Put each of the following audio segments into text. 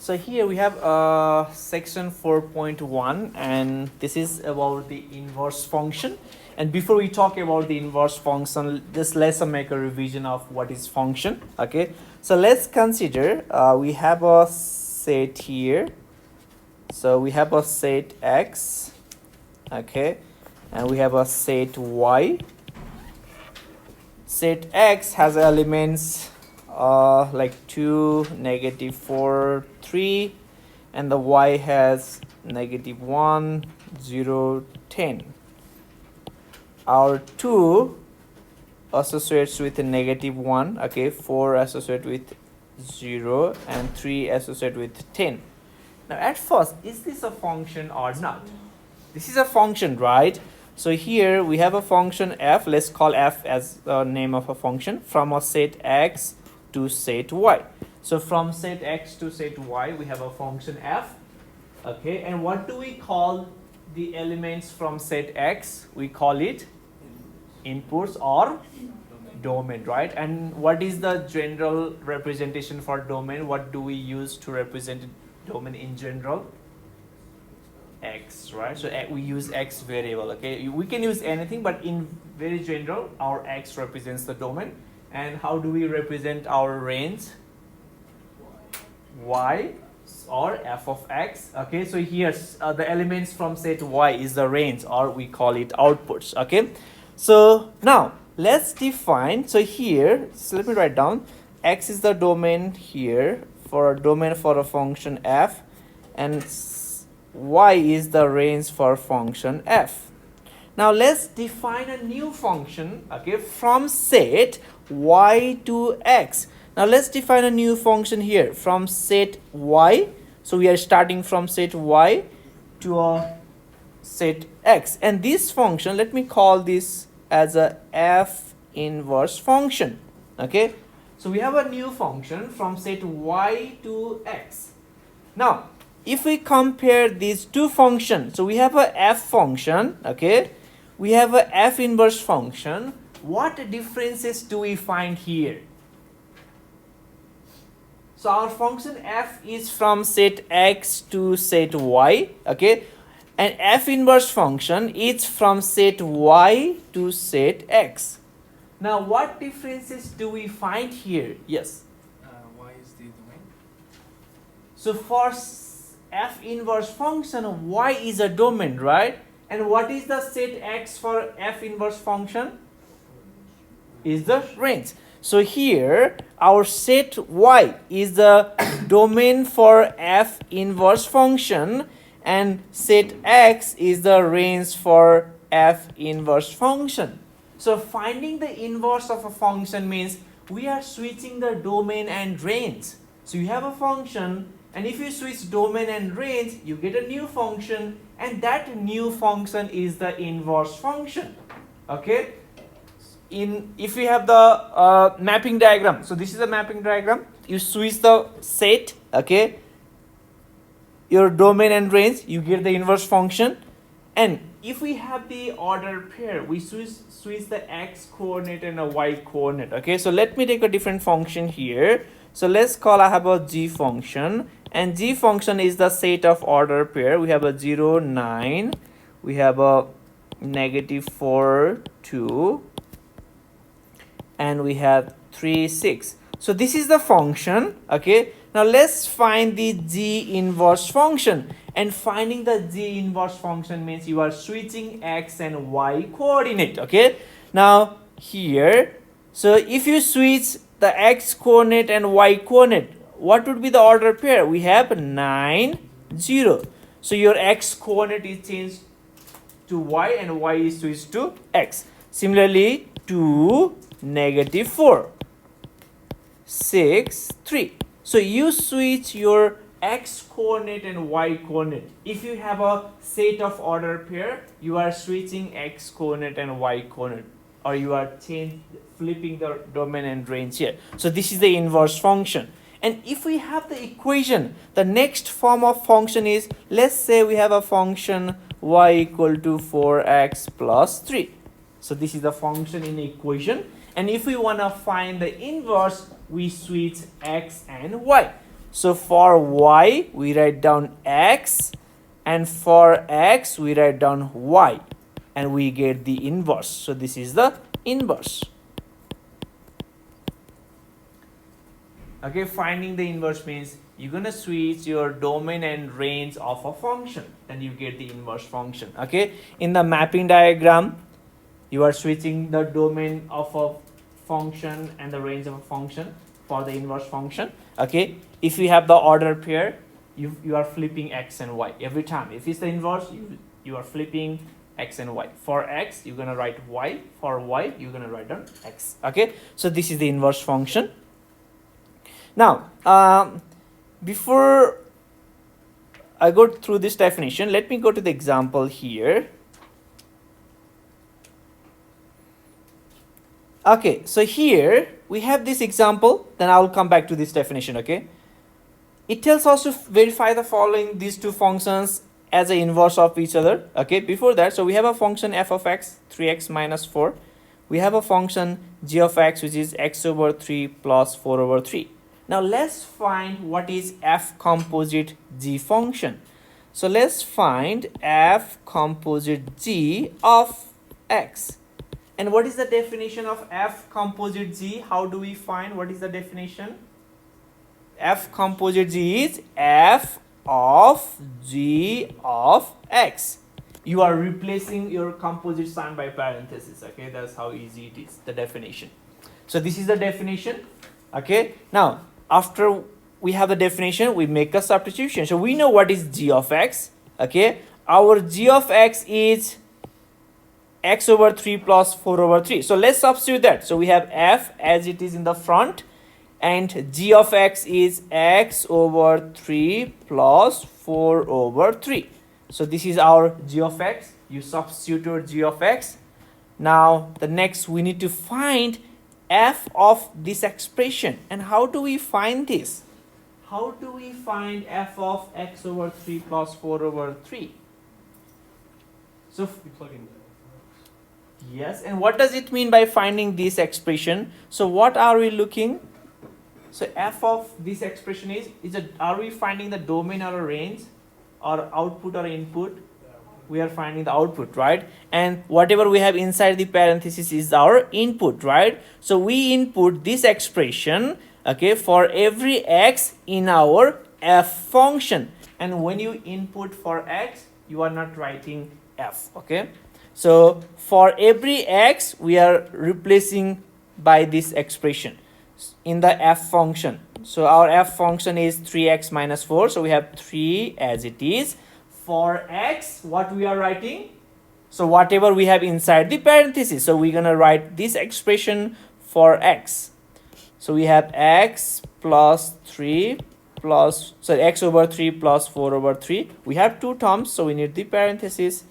So here we have section 4.1, and this is about the inverse function. And before we talk about the inverse function, just let's make a revision of what is function. Okay, so let's consider we have a set here. So we have a set x, okay, and we have a set y. Set x has elements like 2, -4, 3, and the y has -1, 0, 10. Our 2 associates with a -1, okay, 4 associate with 0, and 3 associate with 10. Now at first, is this a function or not? This is a function, right? So here we have a function f. Let's call f as the name of a function from a set x to set y. So from set x to set y, we have a function f. Okay, and what do we call the elements from set x? We call it inputs or domain, right? And what is the general representation for domain? What do we use to represent domain in general? X, right? So we use x variable. Okay, we can use anything, but in very general, our x represents the domain. And how do we represent our range? Y or f of x. Okay, so here the elements from set y is the range, or we call it outputs. Okay, so now let's define. So here, so let me write down, x is the domain here for a domain for a function f, and y is the range for function f. Now let's define a new function, okay, from set y to x. Now let's define a new function here from set y. So we are starting from set y to a set x, and this function, let me call this as a f inverse function. Okay, so we have a new function from set y to x. Now if we compare these two functions, so we have a f function, okay, we have a f inverse function. What differences do we find here? So our function f is from set x to set y, okay, and f inverse function is from set y to set x. Now what differences do we find here? Yes. Y is the domain. So for f inverse function, y is a domain, right? And what is the set x for f inverse function? Is the range. So here our set y is the domain for f inverse function, and set x is the range for f inverse function. So finding the inverse of a function means we are switching the domain and range. So you have a function, and if you switch domain and range, you get a new function, and that new function is the inverse function. Okay, if you have the mapping diagram, so this is a mapping diagram, you switch the set, okay, your domain and range, you get the inverse function. And if we have the order pair, we switch the x coordinate and a y coordinate. Okay, so let me take a different function here. So let's call, I have a g function, and g function is the set of order pair. We have a 0, 9, we have a -4, 2, and we have 3, 6. So this is the function. Okay, now let's find the g inverse function, and finding the g inverse function means you are switching x and y coordinate. Okay, now here, so if you switch the x coordinate and y coordinate, what would be the order pair? We have 9, 0. So your x coordinate is changed to y and y is switched to x. Similarly, 2, -4, 6, 3. So you switch your x coordinate and y coordinate. If you have a set of order pair, you are switching x coordinate and y coordinate, or you are flipping the domain and range here. So this is the inverse function. And if we have the equation, the next form of function is, let's say we have a function y equal to 4x plus 3. So this is the function in the equation. And if we want to find the inverse, we switch x and y. So for y, we write down x, and for x, we write down y, and we get the inverse. So this is the inverse. Okay, finding the inverse means you're gonna switch your domain and range of a function, then you get the inverse function. Okay, in the mapping diagram, you are switching the domain of a function and the range of a function for the inverse function. Okay, if you have the order pair, you are flipping x and y every time. If it's the inverse, you are flipping x and y. For x, you're gonna write y. For y, you're gonna write down x. Okay, so this is the inverse function. Now, before I go through this definition, let me go to the example here. Okay, so here we have this example, then I will come back to this definition. Okay, it tells us to verify the following, these two functions as an inverse of each other. Okay, before that, so we have a function f of x, 3x minus 4. We have a function g of x, which is x over 3 plus 4 over 3. Now let's find what is f composite g function. So let's find f composite g of x. And what is the definition of f composite g? How do we find what is the definition? F composite g is f of g of x. You are replacing your composite sign by parentheses. Okay, that's how easy it is, the definition. So this is the definition. Okay, now after we have the definition, we make a substitution. So we know what is g of x. Okay, our g of x is x over 3 plus 4 over 3. So let's substitute that. So we have f as it is in the front, and g of x is x over 3 plus 4 over 3. So this is our g of x. You substitute your g of x. Now the next, we need to find f of this expression. And how do we find this? How do we find f of x over 3 plus 4 over 3? So You plug in yes, and what does it mean by finding this expression? So what are we looking? So f of this expression are we finding the domain or a range, or output or input? We are finding the output, right? And whatever we have inside the parenthesis is our input, right? So we input this expression, okay, for every x in our f function. And when you input for x, you are not writing f, okay? So for every x, we are replacing by this expression in the f function. So our f function is 3x minus 4. So we have 3 as it is. For x, what we are writing? So whatever we have inside the parenthesis. So we're going to write this expression for x. So we have x plus 3 plus, so x over 3 plus 4 over 3. We have two terms, so we need the parenthesis,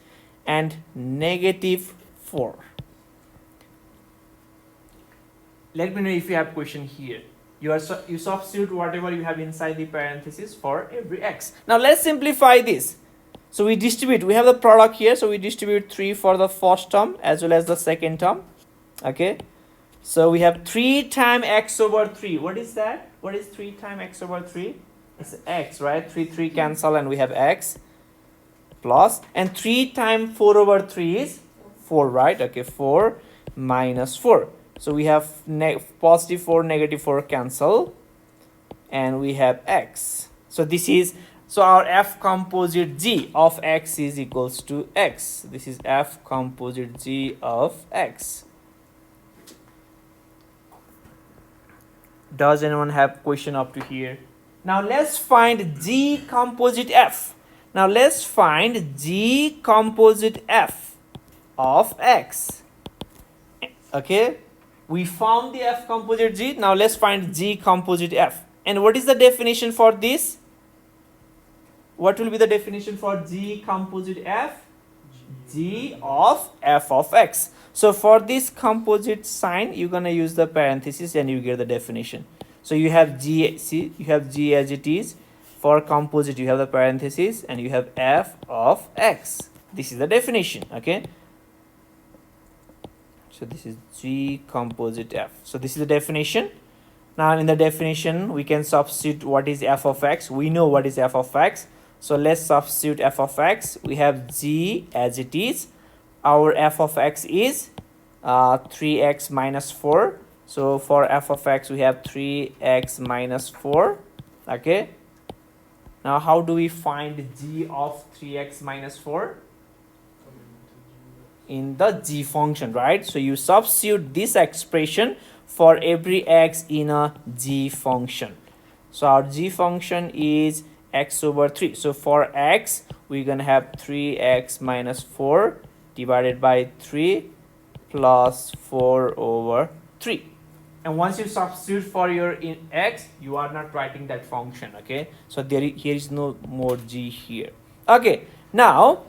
and negative 4. Let me know if you have question here. You substitute whatever you have inside the parenthesis for every x. Now let's simplify this. So we distribute, we have the product here, so we distribute 3 for the first term as well as the second term. Okay, so we have 3 times x over 3. What is that? What is 3 times x over 3? It's x, right? 3 cancel, and we have x plus, and 3 times 4 over 3 is 4, right? Okay, 4 minus 4. So we have positive 4, negative 4 cancel, and we have x. So this is, so our f composite g of x is equals to x. This is f composite g of x. Does anyone have question up to here? Now let's find g composite f. Now let's find g composite f of x. Okay, we found the f composite g. Now let's find g composite f. And what is the definition for this? What will be the definition for g composite f? G of f of x. So for this composite sign, you're gonna use the parenthesis and you get the definition. So you have g, see, you have g as it is. For composite, you have the parenthesis and you have f of x. This is the definition, okay? So this is g composite f. So this is the definition. Now in the definition we can substitute what is f of x. We know what is f of x, so let's substitute f of x. We have g as it is. Our f of x is 3x minus 4. So for f of x we have 3x minus 4. Okay, now how do we find g of 3x minus 4? In the g function, right? So you substitute this expression for every x in a g function. So our g function is x over 3. So for x we're gonna have 3x minus 4 divided by 3 plus 4 over 3. And once you substitute for your in x, you are not writing that function. Okay, so here is no more g here. Okay, now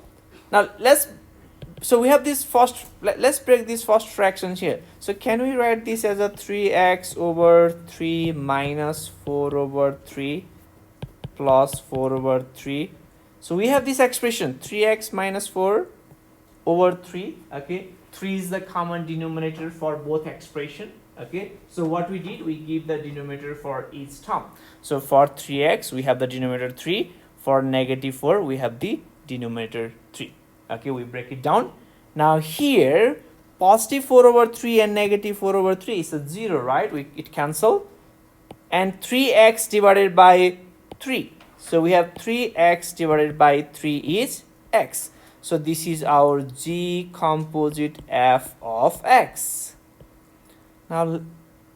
so we have this first, let's break this first fraction here. So can we write this as a 3x over 3 minus 4 over 3 plus 4 over 3. So we have this expression 3x minus 4 over 3. Okay, 3 is the common denominator for both expression. Okay, so what we did, we give the denominator for each term. So for 3x we have the denominator 3, for negative 4 we have the denominator 3. Okay, we break it down. Now here positive 4 over 3 and negative 4 over 3 is a 0, right? It cancel, and 3x divided by 3. So we have 3x divided by 3 is x. So this is our g composite f of x. Now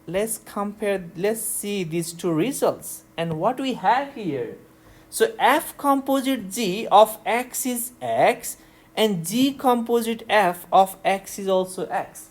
let's compare, let's see these two results and what we have here. So f composite g of x is x and g composite f of x is also x.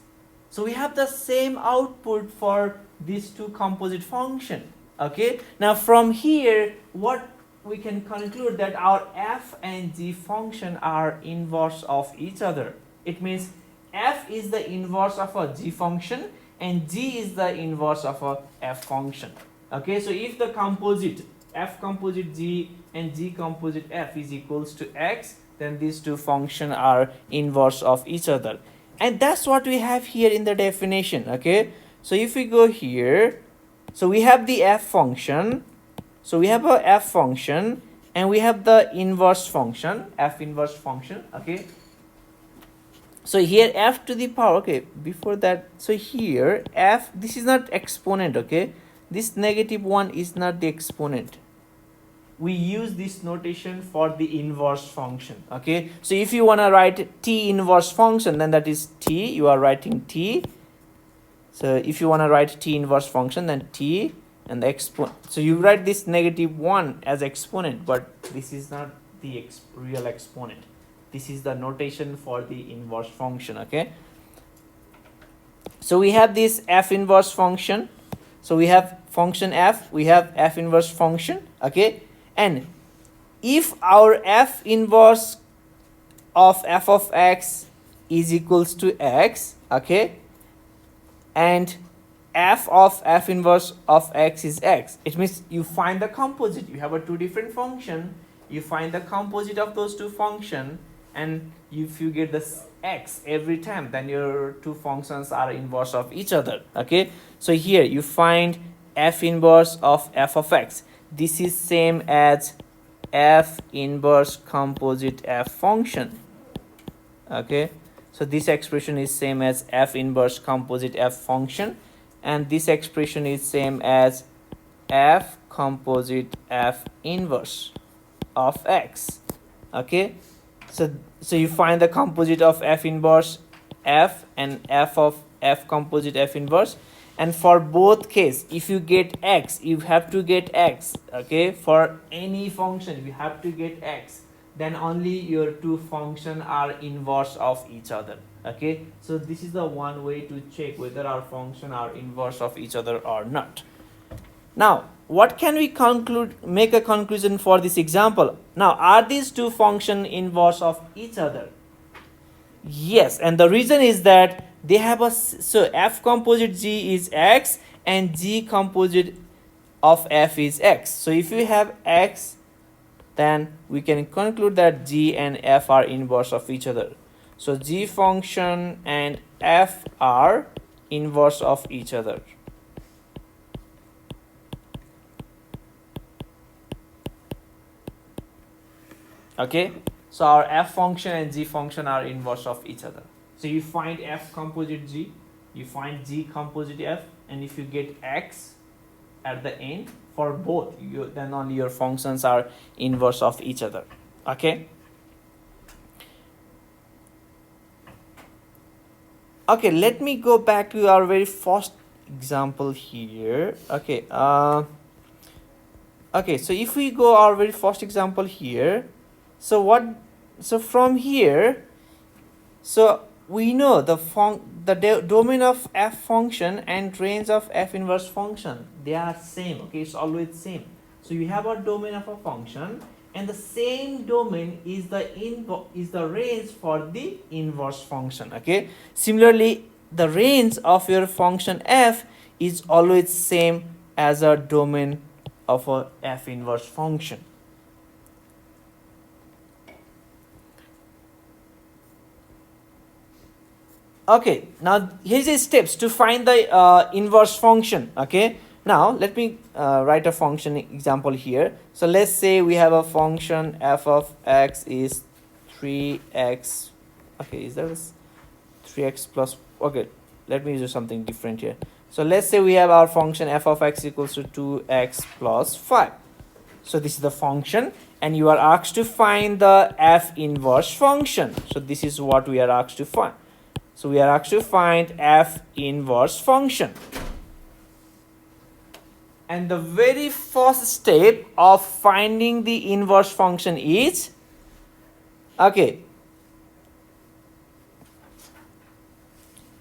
So we have the same output for these two composite function. Okay, now from here what we can conclude that our f and g function are inverse of each other. It means f is the inverse of a g function and g is the inverse of a f function. Okay, so if the composite f composite g and g composite f is equals to x, then these two functions are inverse of each other, and that's what we have here in the definition. Okay, so if we go here, so we have the f function, so we have a f function and we have the inverse function, f inverse function. Okay, so here f to the power, okay, before that, so here f, this is not exponent. Okay, this negative 1 is not the exponent. We use this notation for the inverse function. Okay, so if you want to write t inverse function, then that is t, you are writing t. So if you want to write t inverse function, then t and the exponent, so you write this negative 1 as exponent, but this is not the real exponent. This is the notation for the inverse function. Okay, so we have this f inverse function, so we have function f, we have f inverse function. Okay, and if our f inverse of f of x is equals to x, okay, and f of f inverse of x is x, it means you find the composite. You have a two different function, you find the composite of those two function, and if you get this x every time, then your two functions are inverse of each other. Okay, so here you find f inverse of f of x. This is same as f inverse composite f function. Okay, so this expression is same as f inverse composite f function, and this expression is same as f composite f inverse of x. Okay, so you find the composite of f inverse f and f of f composite f inverse, and for both case, if you get x, you have to get x. Okay, for any function you have to get x, then only your two functions are inverse of each other. Okay, so this is the one way to check whether our function are inverse of each other or not. Now what can we conclude, make a conclusion for this example? Now, are these two functions inverse of each other? Yes, and the reason is that they have a, so f composite g is x and g composite of f is x. So if you have x, then we can conclude that g and f are inverse of each other. So g function and f are inverse of each other. Okay, so our f function and g function are inverse of each other. So you find f composite g, you find g composite f, and if you get x at the end for both, then only your functions are inverse of each other. Okay. Okay, let me go back to our very first example here. Okay. Okay, so if we go our very first example here, so from here, so we know the domain of f function and range of f inverse function, they are same. Okay, it's always same. So you have a domain of a function, and the same domain is the range for the inverse function. Okay, similarly, the range of your function f is always same as a domain of a f inverse function. Okay, now here's the steps to find the inverse function. Okay, now let me write a function example here. So let's say we have a function f of x is 3x. Okay, is that 3x plus? Okay, let me do something different here. So let's say we have our function f of x equals to 2x plus 5. So this is the function, and you are asked to find the f inverse function. So this is what we are asked to find. So we are asked to find f inverse function. And the very first step of finding the inverse function is, okay,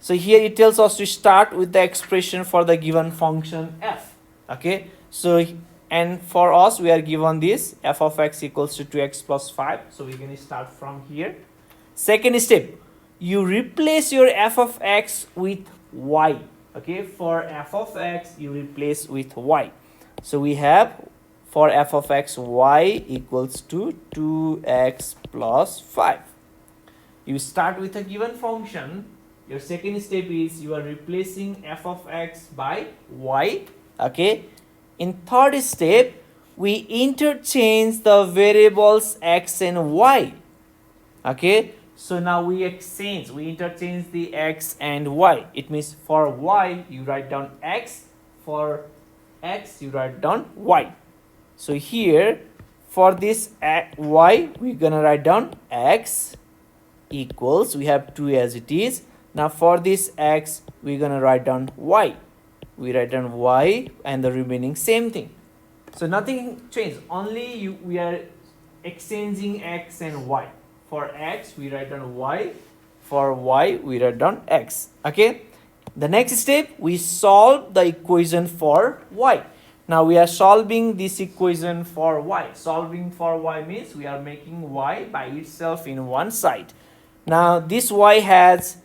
so here it tells us to start with the expression for the given function f. Okay, so and for us we are given this f of x equals to 2x plus 5. So we're going to start from here. Second step, you replace your f of x with y. Okay, for f of x you replace with y. So we have for f of x, y equals to 2x plus 5. You start with a given function. Your second step is you are replacing f of x by y. Okay, in third step we interchange the variables x and y. Okay, so now we interchange the x and y. It means for y you write down x, for x you write down y. So here for this y we're gonna write down x equals, we have 2 as it is. Now for this x we're gonna write down y. We write down y and the remaining same thing. So nothing changed, only we are exchanging x and y. For x we write down y, for y we write down x. Okay, the next step we solve the equation for y. Now we are solving this equation for y. Solving for y means we are making y by itself in one side. Now this y has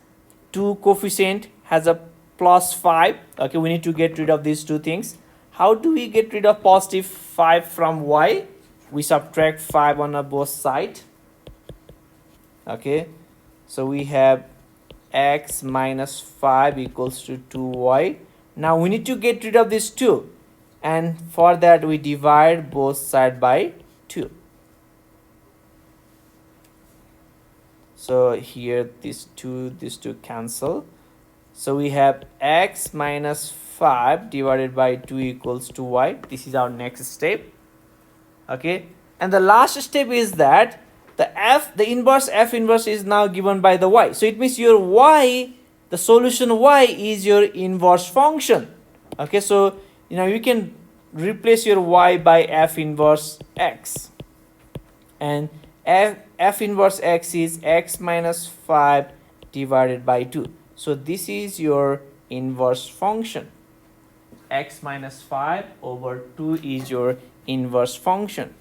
two coefficient, has a plus 5. Okay, we need to get rid of these two things. How do we get rid of positive 5 from y? We subtract 5 on both sides. Okay, so we have x minus 5 equals to 2y. Now we need to get rid of this 2, and for that we divide both sides by 2. So here these two cancel. So we have x minus 5 divided by 2 equals to y. This is our next step. Okay, and the last step is that the inverse f inverse is now given by the y. So it means your y, the solution y is your inverse function. Okay, so you can replace your y by f inverse x, and f inverse x is x minus 5 divided by 2. So this is your inverse function. X minus 5 over 2 is your inverse function.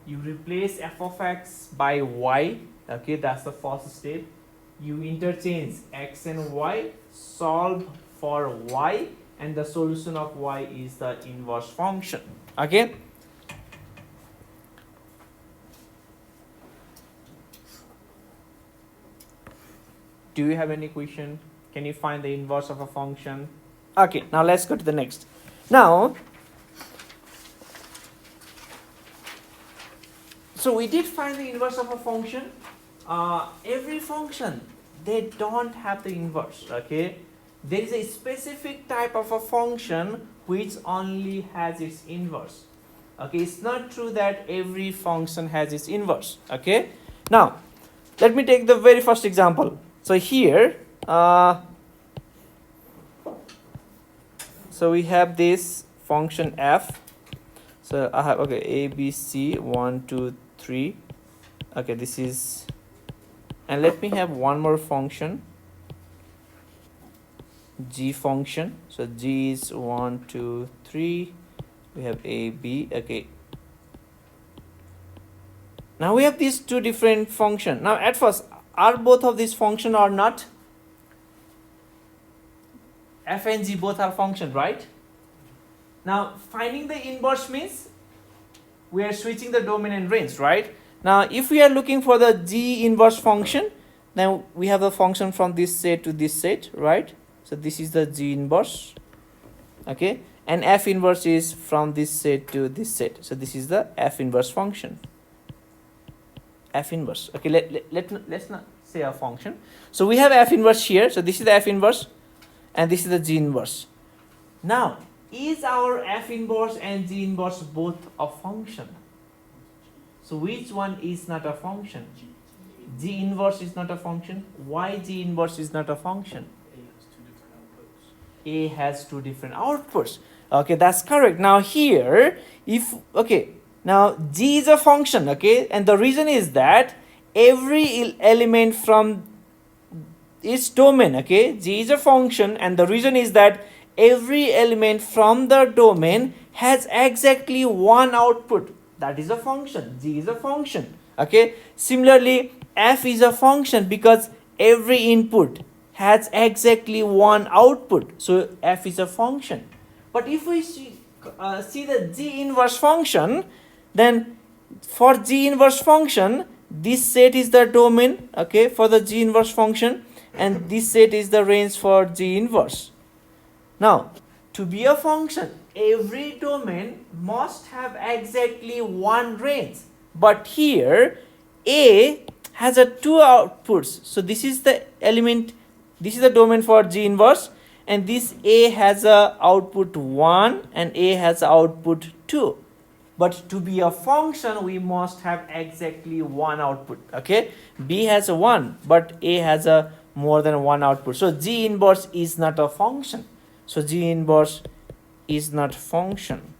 You replace f of x by y. Okay, that's the first step. You interchange x and y, solve for y, and the solution of y is the inverse function. Okay, do you have any question? Can you find the inverse of a function? Okay, now let's go to the next. Now So we did find the inverse of a function. Every function, they don't have the inverse, okay? There is a specific type of a function which only has its inverse. Okay, it's not true that every function has its inverse, okay? Now, let me take the very first example. So here, so we have this function f. So I have, okay, a, b, c, 1, 2, 3. Okay, this is, and let me have one more function, g function. So g is 1, 2, 3. We have a, b, okay. Now we have these two different functions. Now at first, are both of these function or not? F and g both are function, right? Now finding the inverse means we are switching the domain and range, right? Now if we are looking for the g inverse function, then we have the function from this set to this set, right? So this is the g inverse, okay? And f inverse is from this set to this set. So this is the f inverse function. F inverse, okay, let's not say a function. So we have f inverse here. So this is the f inverse and this is the g inverse. Now, is our f inverse and g inverse both a function? So which one is not a function? G inverse is not a function. Why g inverse is not a function? A has two different outputs. Okay, that's correct. Now here, if, okay, now g is a function, okay, and the reason is that every element from its domain, okay, g is a function, and the reason is that every element from the domain has exactly one output. That is a function. G is a function, okay. Similarly, f is a function because every input has exactly one output, so f is a function. But if we see the g inverse function, then for g inverse function, this set is the domain, okay, for the g inverse function, and this set is the range for g inverse. Now, to be a function, every domain must have exactly one range. But here, A has a two outputs. So this is the element, this is the domain for g inverse, and this A has a output 1 and A has output 2. But to be a function, we must have exactly one output, okay? B has a 1, but A has a more than one output. So g inverse is not a function. So g inverse is not function.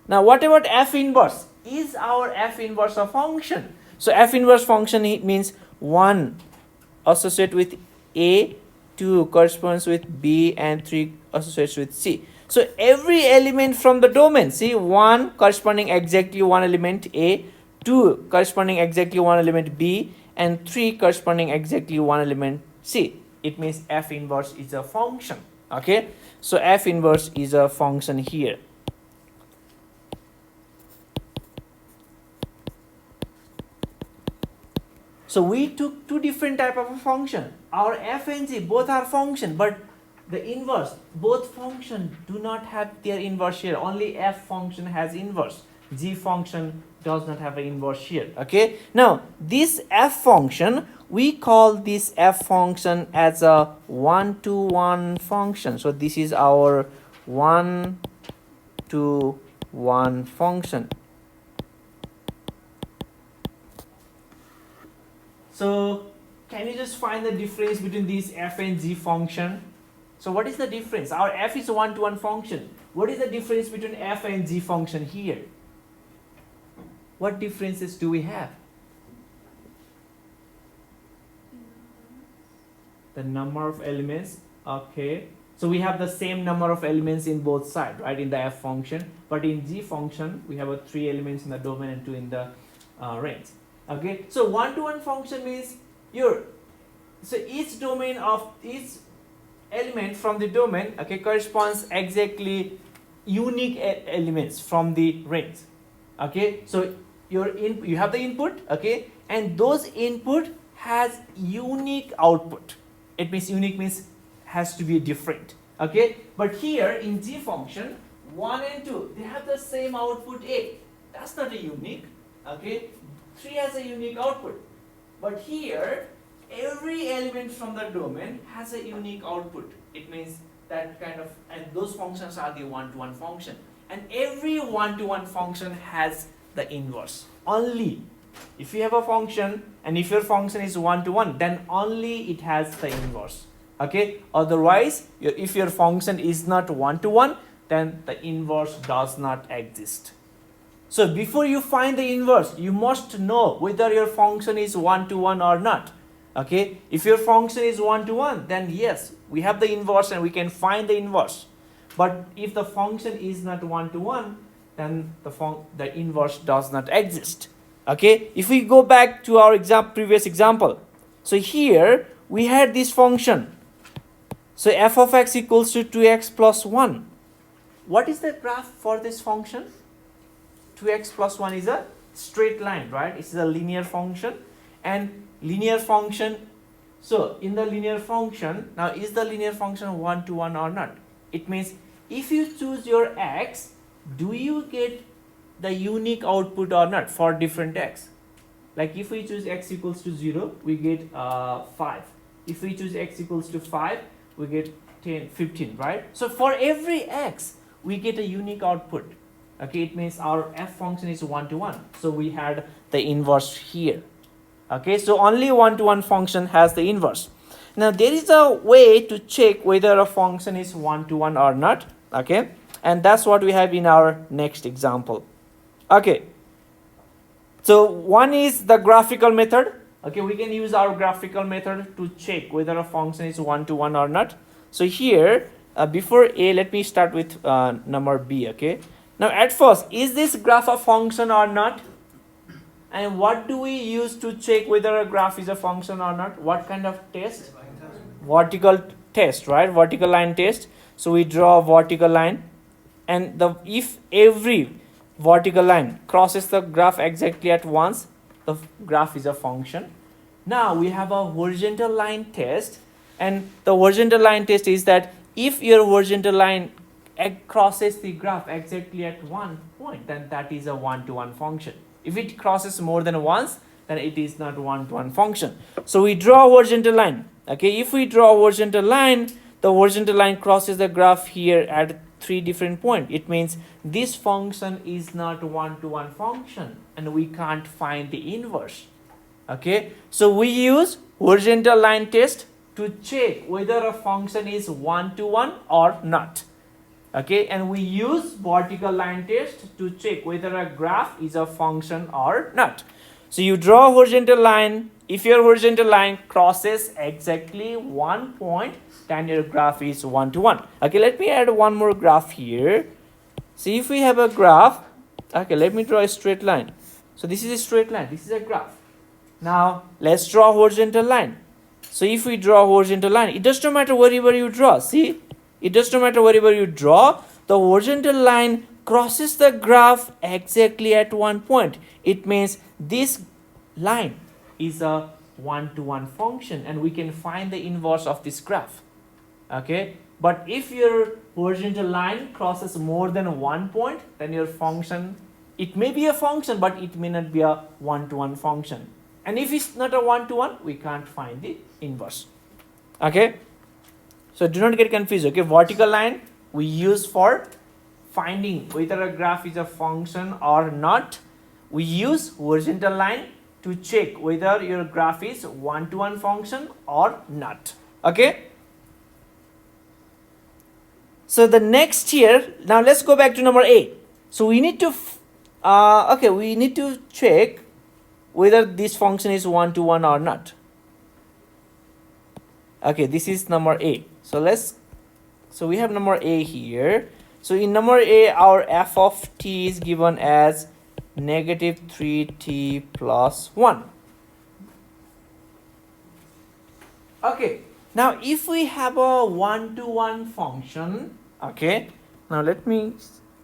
Now what about f inverse? Is our f inverse a function? So f inverse function, it means 1 associate with A, 2 corresponds with B, and 3 associates with C. So every element from the domain, see, 1 corresponding exactly one element A, 2 corresponding exactly one element B, and 3 corresponding exactly one element C. It means f inverse is a function, okay? So f inverse is a function here. So we took two different type of a function. Our f and g both are function, but the inverse, both function do not have their inverse here. Only f function has inverse. G function does not have an inverse here, okay? Now, this f function, we call this f function as a 1-to-1 function. So this is our 1-to-1 function. So can you just find the difference between this f and g function? So what is the difference? Our f is a 1-to-1 function. What is the difference between f and g function here? What differences do we have? The number of elements, okay. So we have the same number of elements in both sides, right, in the f function. But in g function, we have 3 elements in the domain and 2 in the range. Okay, so 1-to-1 function means so each domain of each element from the domain, okay, corresponds exactly unique elements from the range. Okay, so you have the input, okay, and those input has unique output. It means unique means has to be different. Okay, but here in g function, 1 and 2, they have the same output A. That's not a unique. Okay, 3 has a unique output. But here, every element from the domain has a unique output. It means that kind of, and those functions are the one-to-one function. And every one-to-one function has the inverse. Only if you have a function and if your function is one-to-one, then only it has the inverse. Okay, otherwise, if your function is not one-to-one, then the inverse does not exist. So before you find the inverse, you must know whether your function is one-to-one or not. Okay, if your function is one-to-one, then yes, we have the inverse and we can find the inverse. But if the function is not one-to-one, then the inverse does not exist. Okay, if we go back to our previous example, so here we had this function. So f of x equals to 2x plus 1. What is the graph for this function? 2x plus 1 is a straight line, right? It's a linear function. And linear function, so in the linear function, now is the linear function one-to-one or not? It means if you choose your x, do you get the unique output or not for different x? Like if we choose x equals to 0, we get 5. If we choose x equals to 5, we get 15, right? So for every x, we get a unique output. Okay, it means our f function is one-to-one. So we had the inverse here. Okay, so only one-to-one function has the inverse. Now there is a way to check whether a function is one-to-one or not. Okay, and that's what we have in our next example. Okay, so one is the graphical method. Okay, we can use our graphical method to check whether a function is one-to-one or not. So here, before A, let me start with number B. Okay, now at first, is this graph a function or not? And what do we use to check whether a graph is a function or not? What kind of test? Vertical test, right? Vertical line test. So we draw a vertical line, and if every vertical line crosses the graph exactly at once, the graph is a function. Now we have a horizontal line test, and the horizontal line test is that if your horizontal line crosses the graph exactly at one point, then that is a one-to-one function. If it crosses more than once, then it is not one-to-one function. So we draw a horizontal line. Okay, if we draw a horizontal line, the horizontal line crosses the graph here at 3 different points. It means this function is not one-to-one function, and we can't find the inverse. Okay, so we use horizontal line test to check whether a function is one-to-one or not. Okay, and we use vertical line test to check whether a graph is a function or not. So you draw a horizontal line. If your horizontal line crosses exactly 1 point, then your graph is one-to-one. Okay, let me add one more graph here. See, if we have a graph, okay, let me draw a straight line. So this is a straight line, this is a graph. Now let's draw a horizontal line. So if we draw a horizontal line, it does not matter wherever you draw. See, it does not matter wherever you draw, the horizontal line crosses the graph exactly at 1 point. It means this line is a one-to-one function, and we can find the inverse of this graph. Okay, but if your horizontal line crosses more than 1 point, then your function, it may be a function, but it may not be a one-to-one function. And if it's not a one-to-one, we can't find the inverse. Okay, so do not get confused. Okay, vertical line we use for finding whether a graph is a function or not. We use horizontal line to check whether your graph is one-to-one function or not. Okay, so the next here, now let's go back to number A. So we need to we need to check whether this function is one-to-one or not. Okay, this is number A. So we have number A here. So in number A, our f of t is given as negative 3t plus 1. Okay, now if we have a one-to-one function, okay, now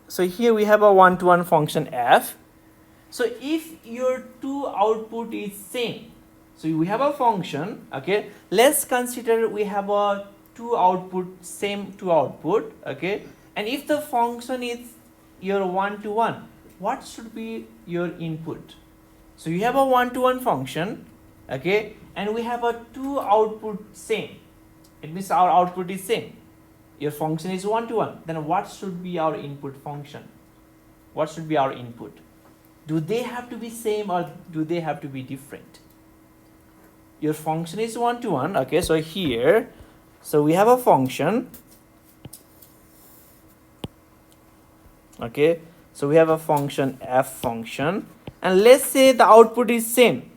so here we have a one-to-one function f. So if your two output is same, so we have a function, okay, let's consider we have a same two output, okay, and if the function is your one-to-one, what should be your input? So you have a one-to-one function, okay, and we have a two output same. It means our output is same. Your function is one-to-one. Then what should be our input function? What should be our input? Do they have to be same or do they have to be different? Your function is one-to-one, okay, so here, so we have a function, okay, so we have a function f function, and let's say the output is same.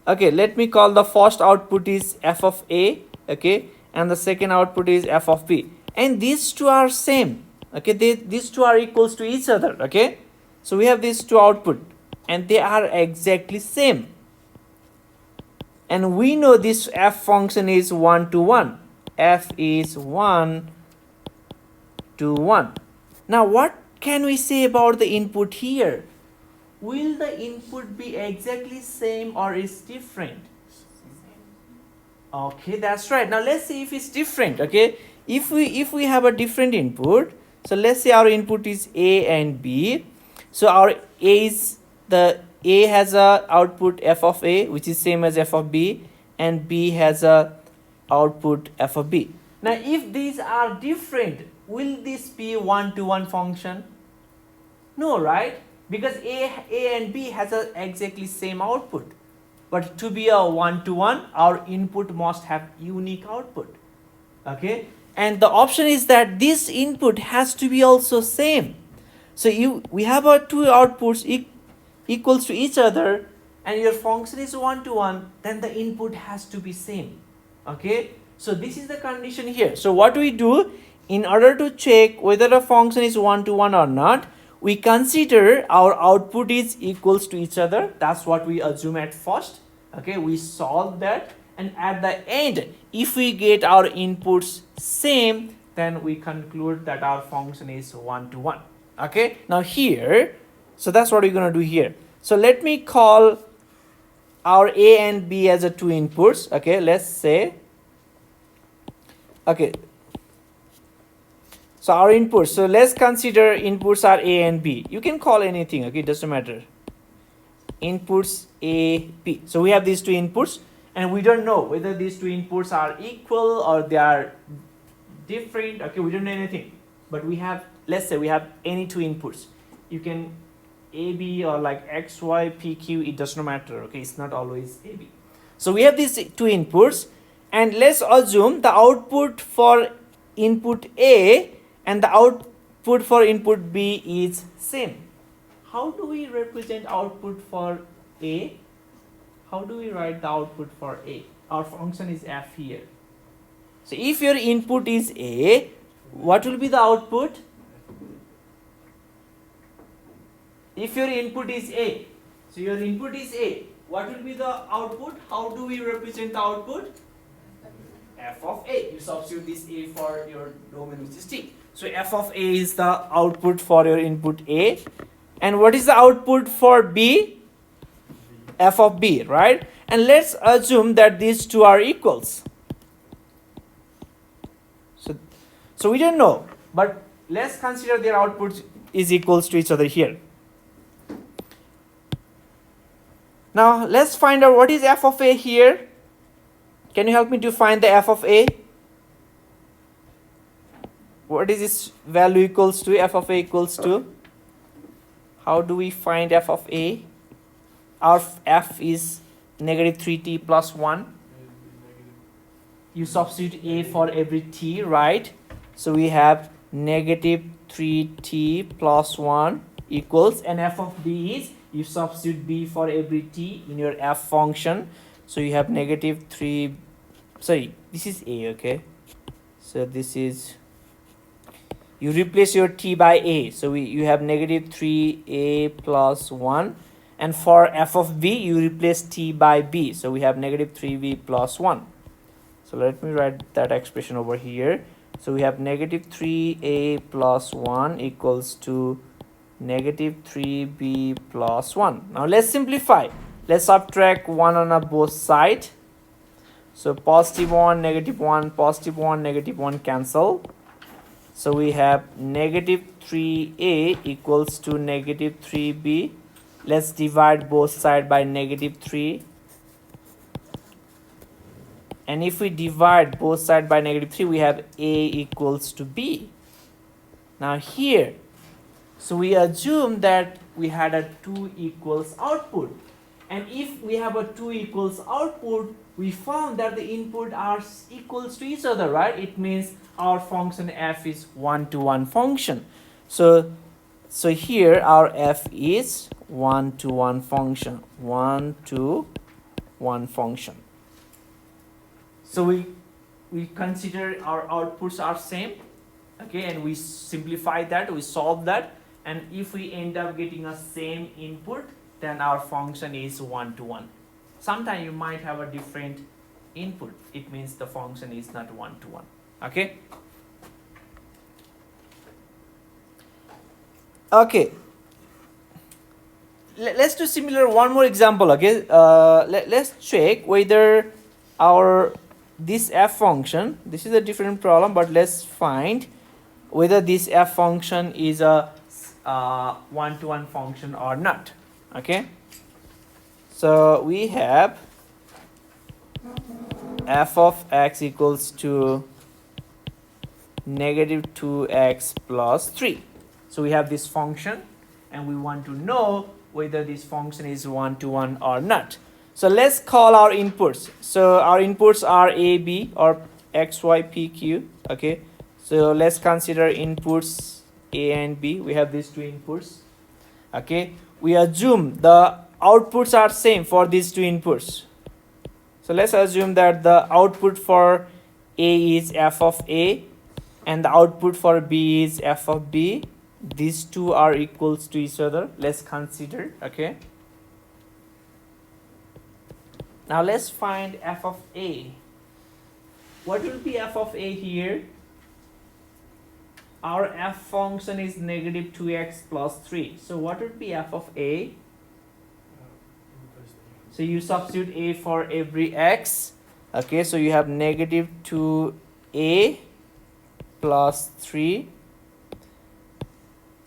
Okay, let me call the first output is f of a, okay, and the second output is f of b, and these two are same, okay, these two are equals to each other, okay, so we have these two output and they are exactly same, and we know this f function is one-to-one. F is 1 to 1. Now what can we say about the input here? Will the input be exactly same or is different? Okay, that's right. Now let's see if it's different, okay? If we have a different input, so let's say our input is A and B. So our A has a output f of a, which is same as f of b, and B has a output f of b. Now if these are different, will this be one-to-one function? No, right? Because A and B has a exactly same output. But to be a one-to-one, our input must have unique output. Okay? And the option is that this input has to be also same. So we have our two outputs equals to each other, and your function is one-to-one, then the input has to be same. Okay, so this is the condition here. So what we do, in order to check whether a function is one-to-one or not, we consider our output is equals to each other. That's what we assume at first. Okay, we solve that, and at the end, if we get our inputs same, then we conclude that our function is one-to-one. Okay, now here, so that's what we're going to do here. So let me call our A and B as a two inputs. Okay, let's say, okay, so our inputs, so let's consider inputs are A and B. You can call anything, okay, it doesn't matter. Inputs A, B. So we have these two inputs, and we don't know whether these two inputs are equal or they are different. Okay, we don't know anything, but we have, let's say we have any two inputs. You can AB or like X, Y, P, Q, it does not matter, okay, it's not always AB. So we have these two inputs, and let's assume the output for input A and the output for input B is same. How do we represent output for A? How do we write the output for A? Our function is f here. So if your input is A, what will be the output? If your input is A, so your input is A, what will be the output? How do we represent the output? F of A. You substitute this A for your domain, which is T. So f of A is the output for your input A. And what is the output for B? F of B, right? And let's assume that these two are equals. So we don't know, but let's consider their outputs is equals to each other here. Now let's find out what is f of A here. Can you help me to find the f of A? What is its value equals to? F of A equals to? How do we find f of A? Our f is negative 3t plus 1. You substitute A for every t, right? So we have negative 3t plus 1 equals, and f of B is, you substitute B for every t in your f function. So you have negative 3, sorry, this is A, okay? So this is, you replace your t by A. So you have negative 3a plus 1. And for f of B, you replace t by B. So we have negative 3b plus 1. So let me write that expression over here. So we have negative 3a plus 1 equals to negative 3b plus 1. Now let's simplify. Let's subtract 1 on both sides. So positive 1, negative 1, positive 1, negative 1 cancel. So we have negative 3a equals to negative 3b. Let's divide both sides by negative 3. And if we divide both sides by negative 3, we have a equals to b. Now here, so we assume that we had a 2 equals output. And if we have a 2 equals output, we found that the input are equals to each other, right? It means our function f is one-to-one function. So here our f is one-to-one function, one-to-one function. So we consider our outputs are same, okay, and we simplify that, we solve that, and if we end up getting a same input, then our function is one-to-one. Sometimes you might have a different input. It means the function is not one-to-one. Okay. Okay. Let's do similar one more example. Okay. Let's check whether this f function. This is a different problem, but let's find whether this f function is a one-to-one function or not. Okay, so we have f of x equals to negative 2x plus 3. So we have this function and we want to know whether this function is one-to-one or not. So let's call our inputs. So our inputs are a, b, or x, y, p, q. Okay, so let's consider inputs a and b. We have these two inputs. Okay, we assume the outputs are same for these two inputs. So let's assume that the output for a is f of a and the output for b is f of b. These two are equals to each other. Let's consider. Okay, now let's find f of a. What will be f of a here? Our f function is negative 2x plus 3. So what would be f of a? So you substitute a for every x. Okay, so you have negative 2a plus 3.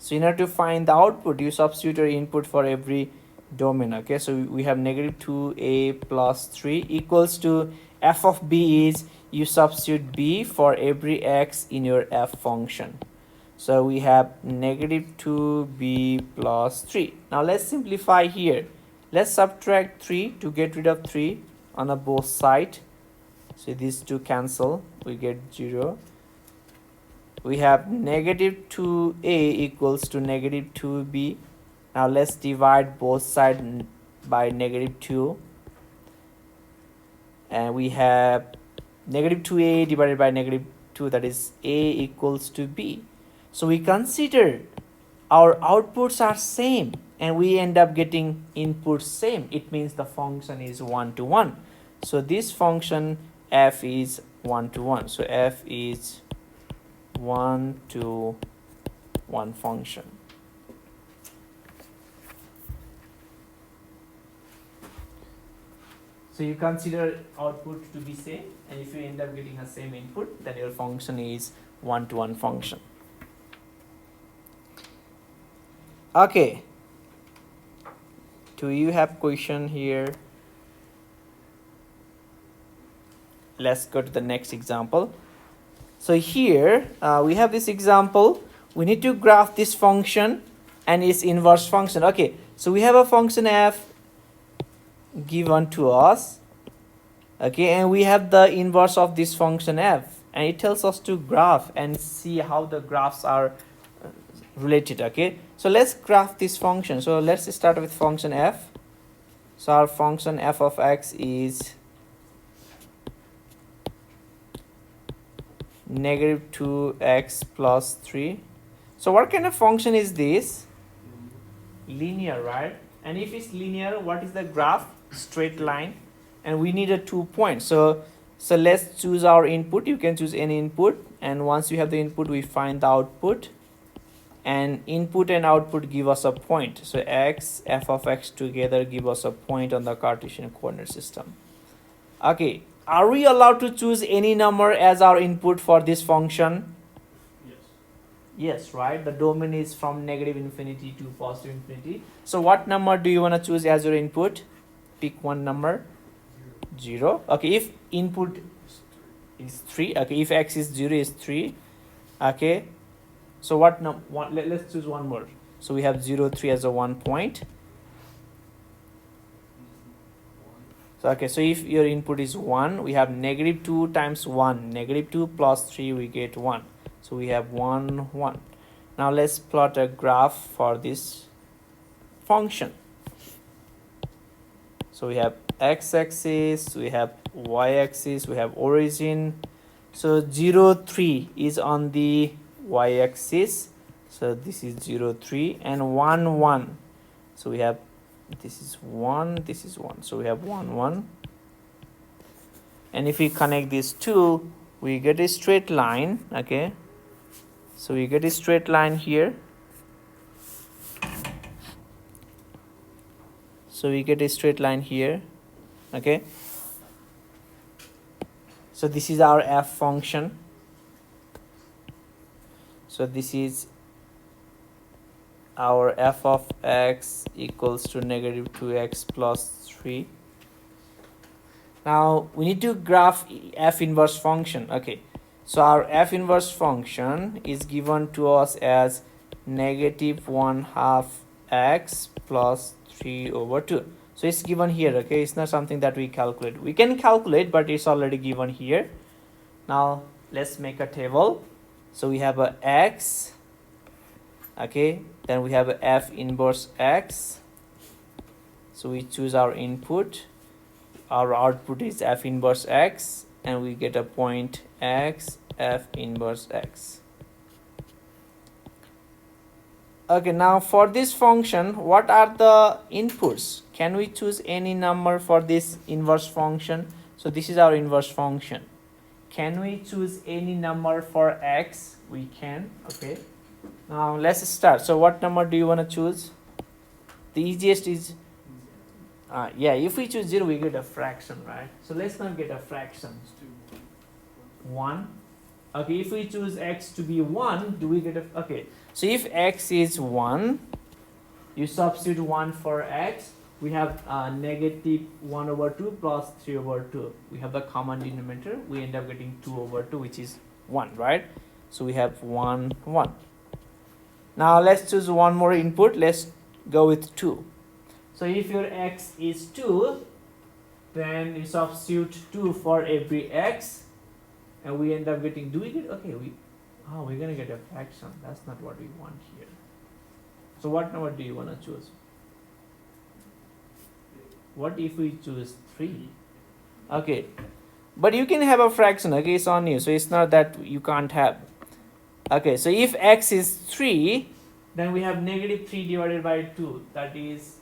So in order to find the output, you substitute your input for every domain. Okay, so we have negative 2a plus 3 equals to f of b is you substitute b for every x in your f function. So we have negative 2b plus 3. Now let's simplify here. Let's subtract 3 to get rid of 3 on a both side. So these two cancel, we get 0. We have negative 2a equals to negative 2b. Now let's divide both sides by negative 2. And we have negative 2a divided by negative 2, that is a equals to b. So we consider our outputs are same and we end up getting inputs same. It means the function is one-to-one. So this function f is one-to-one. So f is one-to-one function. So you consider output to be same, and if you end up getting a same input, then your function is one-to-one function. Okay. Do you have question here? Let's go to the next example. So here we have this example. We need to graph this function and its inverse function. Okay, so we have a function f given to us. Okay, and we have the inverse of this function f, and it tells us to graph and see how the graphs are related. Okay, so let's graph this function. So let's start with function f. So our function f of x is negative 2x plus 3. So what kind of function is this? Linear, right? And if it's linear, what is the graph? Straight line. And we need a 2 points. So let's choose our input. You can choose any input, and once you have the input, we find the output, and input and output give us a point. So x, f of x together give us a point on the Cartesian coordinate system. Okay, are we allowed to choose any number as our input for this function? Yes. Yes, right. The domain is from negative infinity to positive infinity. So what number do you want to choose as your input? Pick one number. 0. Okay, if input is 3, okay, if x is 0 is 3, okay, so what let's choose one more. So we have 0, 3 as a 1 point. So okay, so if your input is 1, we have negative 2 times 1, negative 2 plus 3, we get 1. So we have 1, 1. Now let's plot a graph for this function. So we have x-axis, we have y-axis, we have origin. So 0, 3 is on the y-axis. So this is 0, 3 and 1, 1. So we have this is 1, this is 1. So we have 1, 1. And if we connect these two, we get a straight line. Okay. So we get a straight line here. So we get a straight line here. Okay. So this is our f function. So this is our f of x equals to negative 2x plus 3. Now we need to graph f inverse function. Okay, so our f inverse function is given to us as negative 1/2 x plus 3 over 2. So it's given here. Okay, it's not something that we calculate. We can calculate, but it's already given here. Now let's make a table. So we have a x. Okay, then we have a f inverse x. So we choose our input. Our output is f inverse x, and we get a point x, f inverse x. Okay, now for this function, what are the inputs? Can we choose any number for this inverse function? So this is our inverse function. Can we choose any number for x? We can. Okay. Now let's start. So what number do you want to choose? The easiest is yeah, if we choose 0, we get a fraction, right? So let's not get a fraction. 1. Okay, if we choose x to be 1, do we get a... Okay, so if x is 1, you substitute 1 for x, we have negative 1 over 2 plus 3 over 2. We have the common denominator. We end up getting 2 over 2, which is 1, right? So we have 1, 1. Now let's choose one more input. Let's go with 2. So if your x is 2, then you substitute 2 for every x, and we end up getting, do we get, okay, we're gonna get a fraction. That's not what we want here. So what number do you want to choose? What if we choose 3? Okay, but you can have a fraction. Okay, it's on you, so it's not that you can't have. Okay, so if x is 3, then we have negative 3 divided by 2, that is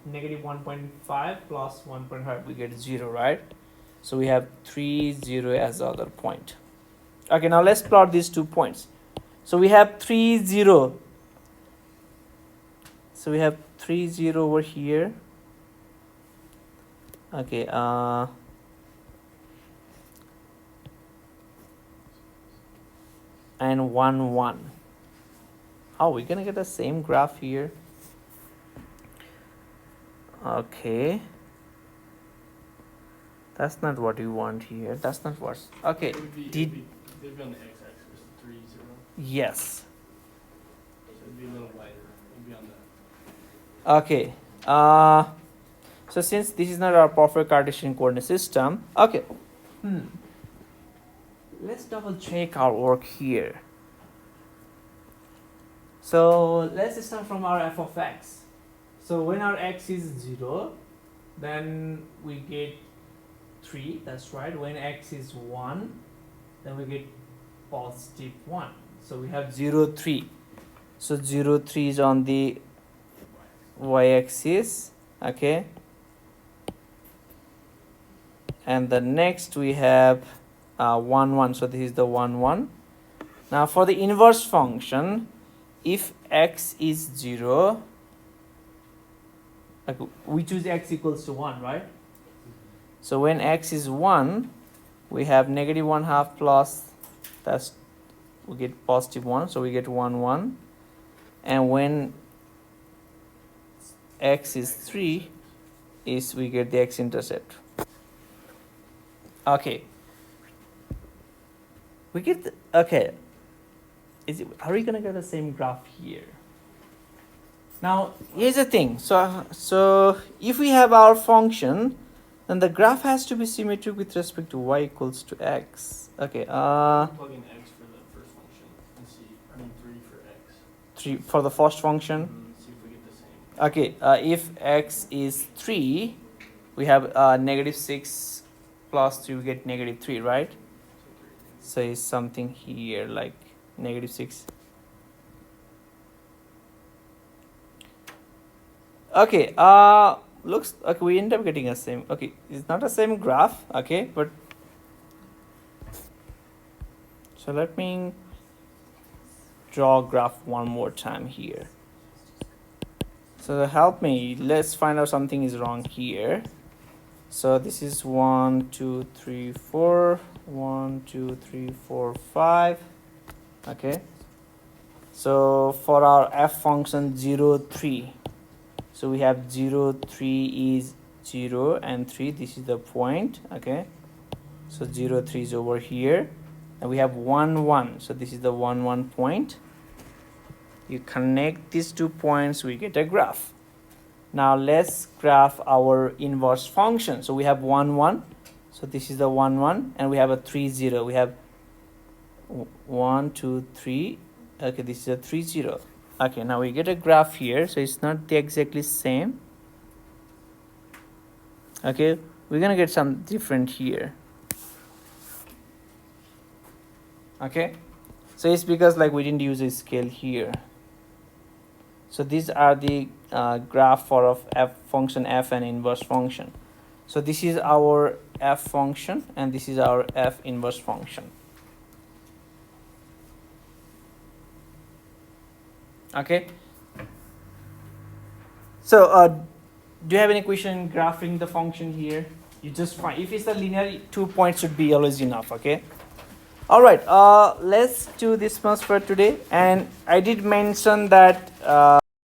negative 1.5 plus 1.5, we get 0, right? So we have 3, 0 as the other point. Okay, now let's plot these 2 points. So we have 3, 0. So we have 3, 0 over here. Okay, and 1, 1. How we're gonna get the same graph here? Okay, that's not what we want here. That's not what. Okay, It would be, did they'd be on the x-axis, 3, 0. yes. So it'd be a little lighter. It'd be on the... Okay. So since this is not our perfect Cartesian coordinate system, okay. Let's double check our work here. So let's start from our f of x. So when our x is 0, then we get 3, that's right. When x is 1, then we get positive 1. So we have 0, 3. So 0, 3 is on the y-axis, okay. And the next we have 1, 1. So this is the 1, 1. Now for the inverse function, if x is 0, like we choose x equals to 1, right? So when x is 1, we have negative 1/2 plus, that's we get positive 1, so we get 1 1, and when x is 3 is we get the x-intercept. Okay, we get the, okay, are we gonna get the same graph here? Now here's the thing, so if we have our function, then the graph has to be symmetric with respect to y equals to x. Okay, Plug in x for the first function and see, 3 for x. 3 for the first function. See if we get the same. Okay, if x is 3, we have negative 6 plus 3, we get negative 3, right? So it's something here like negative 6. Okay, looks like we end up getting a same. Okay, it's not a same graph, okay, but so let me draw a graph one more time here. So to help me, let's find out something is wrong here. So this is 1 2 3 4 1 2 3 4 5. Okay, so for our f function 0 3, so we have 0 3 is 0 and 3, this is the point. Okay, so 0 3 is over here, and we have 1 1, so this is the 1 1 point. You connect these 2 points, we get a graph. Now let's graph our inverse function. So we have 1 1, so this is the 1 1, and we have a 3 0. We have 1 2 3. Okay, this is a 3 0. Okay, now we get a graph here, so it's not the exactly same. Okay, we're gonna get some different here. Okay, so it's because like we didn't use a scale here. So these are the graph for of f function f and inverse function. So this is our f function and this is our f inverse function. Okay, so do you have any question graphing the function here? You just find if it's a linear, 2 points should be always enough. Okay, all right, let's do this much for today. And I did mention that